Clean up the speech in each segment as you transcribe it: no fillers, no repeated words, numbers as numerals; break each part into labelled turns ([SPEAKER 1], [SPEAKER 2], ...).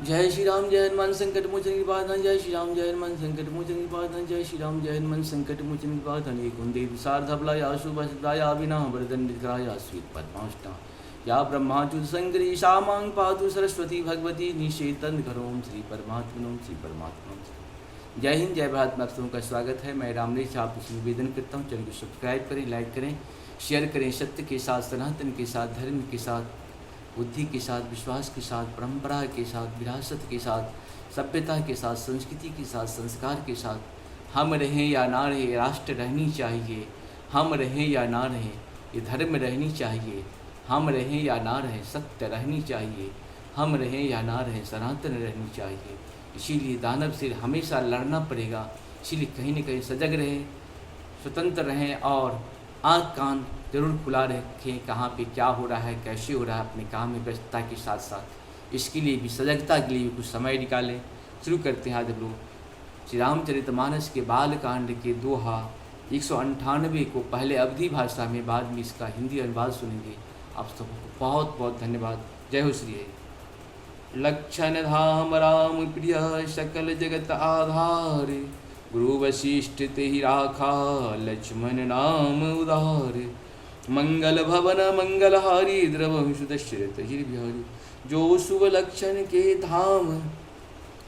[SPEAKER 1] जय श्री राम जय हनुमान संकट मोचन निपातन। जय श्री राम जय हनुमान संकट मोचन निपातन। जय श्री राम जय हनुमान संकट मोचन निपातन। एक कुंदे सार्धबला या शुभदाया विना वरदन विग्रहाया स्वीत पद्माष्टा या ब्रह्माच्युत संकरी शामांग पातु सरस्वती भगवती निषेतन करोम श्री परमात्मनों श्री परमात्मा। जय हिंद जय भारत में आप सबों का स्वागत है। मैं रामनेश आप इसे निवेदन करता हूँ, चैनल को सब्सक्राइब करें, लाइक करें, शेयर करें। सत्य के साथ, सनातन के साथ, धर्म के साथ, बुद्धि के साथ, विश्वास के साथ, परंपरा के साथ, विरासत के साथ, सभ्यता के साथ, संस्कृति के साथ, संस्कार के साथ हम रहें या ना रहें, राष्ट्र रहनी चाहिए। हम रहें या ना रहें, ये धर्म रहनी चाहिए। हम रहें या ना रहें, सत्य रहनी चाहिए। हम रहें या ना रहें, सनातन रहनी चाहिए। इसीलिए दानव से हमेशा लड़ना पड़ेगा। इसीलिए कहीं न कहीं सजग रहें, स्वतंत्र रहें और आँख कान जरूर खुला रखें, कहाँ पे क्या हो रहा है, कैसे हो रहा है। अपने काम में व्यस्तता के साथ साथ इसके लिए भी, सजगता के लिए भी कुछ समय निकालें। शुरू करते हैं आज हम लोग श्री रामचरितमानस के बाल कांड के दोहा 198 को पहले अवधी भाषा में, बाद में इसका हिंदी अनुवाद सुनेंगे। आप सबको बहुत बहुत धन्यवाद। जय हो श्री हरि। लक्षण धाम राम प्रिय सकल जगत आधार, गुरु वशिष्ठ ते ही राखा लक्ष्मण नाम उदार। मंगल भवन मंगलहारी द्रव सुदशरथ बिहारी। जो शुभ लक्षण के धाम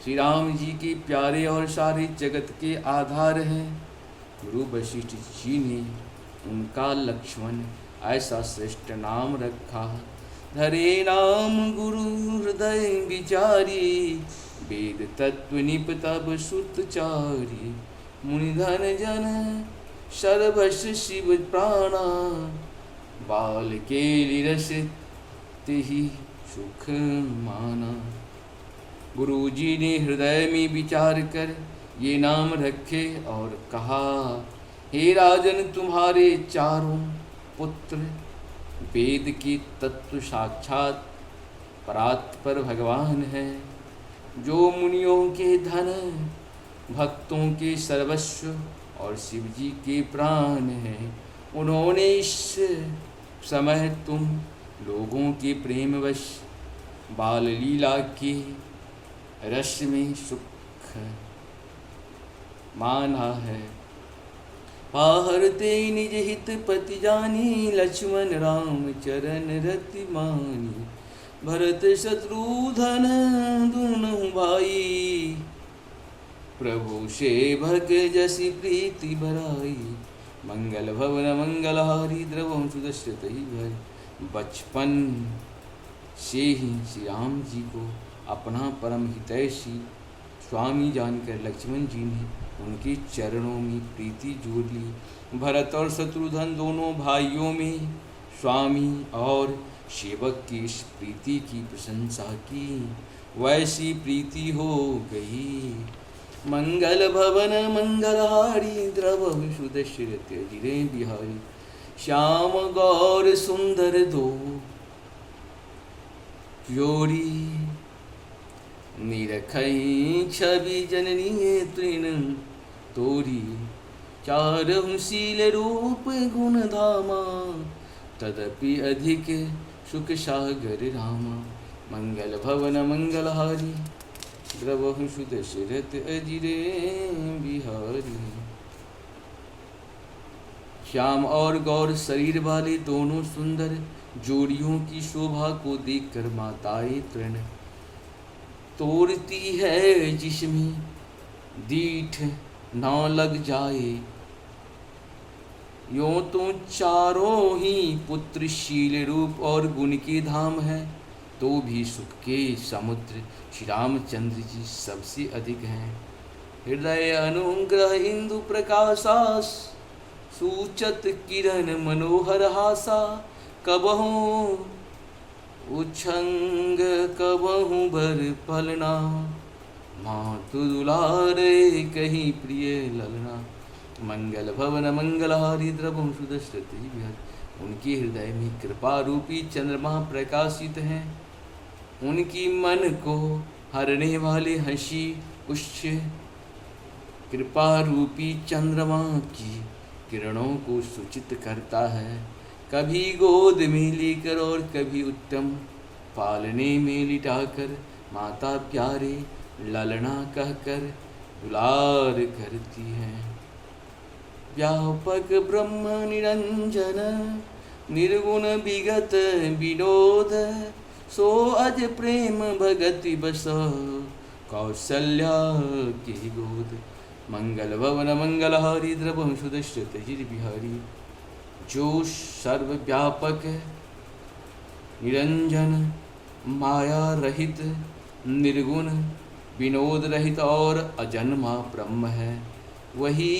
[SPEAKER 1] श्री राम जी के प्यारे और सारे जगत के आधार हैं, गुरु वशिष्ठ जी ने उनका लक्ष्मण ऐसा श्रेष्ठ नाम रखा। धरे नाम गुरु हृदय विचारी, वेद तत्व निप तब सुतचारी। मुनिधन जन सर्वश शिव प्राणा, बाल के लिरस तेहि सुख माना। गुरु जी ने हृदय में विचार कर ये नाम रखे और कहा, हे राजन तुम्हारे चारों पुत्र वेद की तत्व साक्षात परात्पर भगवान है। जो मुनियों के धन, भक्तों के सर्वस्व और शिव जी के प्राण हैं, उन्होंने इस समय तुम लोगों के प्रेमवश बाल लीला के रस में सुख माना है। पाहरते निज हित पति जानी, लक्ष्मण राम चरण रति मानी। भरत शत्रुधन दुनहु भाई, प्रभु से भग जसी प्रीति बराई। मंगल भवन मंगलहारी द्रवम सुदशरथ ही भाई। बचपन से ही श्री राम जी को अपना परम हितैषी स्वामी जानकर लक्ष्मण जी ने उनके चरणों में प्रीति जोड़ ली। भरत और शत्रुघ्न दोनों भाइयों में स्वामी और सेवक की इस प्रीति की प्रशंसा की, वैसी प्रीति हो गई। मंगल भवन मंगलहारी द्रव सुदशरथ जिरे बिहारी। श्याम गौर सुंदर दो जोड़ी, निरखई छवि जननी तृण तोरी। चारहु शील रूप गुण धामा, तदपि अधिक सुख सागर रामा। मंगल भवन मंगलहारी द्रवहु सुदशरथ अजिरे बिहारी। श्याम और गौर शरीर वाले दोनों सुंदर जोड़ियों की शोभा को देखकर माताएं तृण तोड़ती है, जिसमें दीठ ना लग जाए। यों तो चारों ही पुत्र शील रूप और गुण के धाम है, तो भी सुख के समुद्र श्री रामचंद्र जी सबसे अधिक हैं। हृदय अनुग्रह इंदु प्रकाशास, सूचत किरण मनोहर हासा। कबहू उछंग कबहू भर पलना, मातु दुलारे कहीं प्रिय ललना। मंगल भवन मंगलहारी द्रवम सुदशरथ बिहारी। उनके हृदय में कृपा रूपी चंद्रमा प्रकाशित हैं। उनकी मन को हरने वाले हंसी उच्च कृपा रूपी चंद्रमा की किरणों को सूचित करता है। कभी गोद में लेकर और कभी उत्तम पालने में लिटाकर माता प्यारे ललना कहकर दुलार करती हैं। व्यापक ब्रह्म निरंजन निर्गुण विगत विनोद, सो अज प्रेम भगति बस कौशल्या की गोद। मंगल भवन मंगलहारी द्रवहु सुदश्रुत बिहारी, जो सर्वव्यापक निरंजन माया रहित निर्गुण विनोद रहित और अजन्मा ब्रह्म है, वही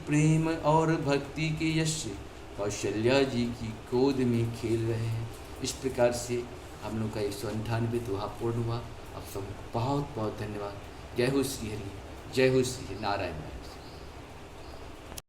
[SPEAKER 1] प्रेम और भक्ति के यश कौशल्या जी की गोद में खेल रहे हैं। इस प्रकार से हम लोग का 198 दोहा पूर्ण हुआ। आप सब बहुत बहुत धन्यवाद। जय हो श्री हरि, जय हो श्री नारायण।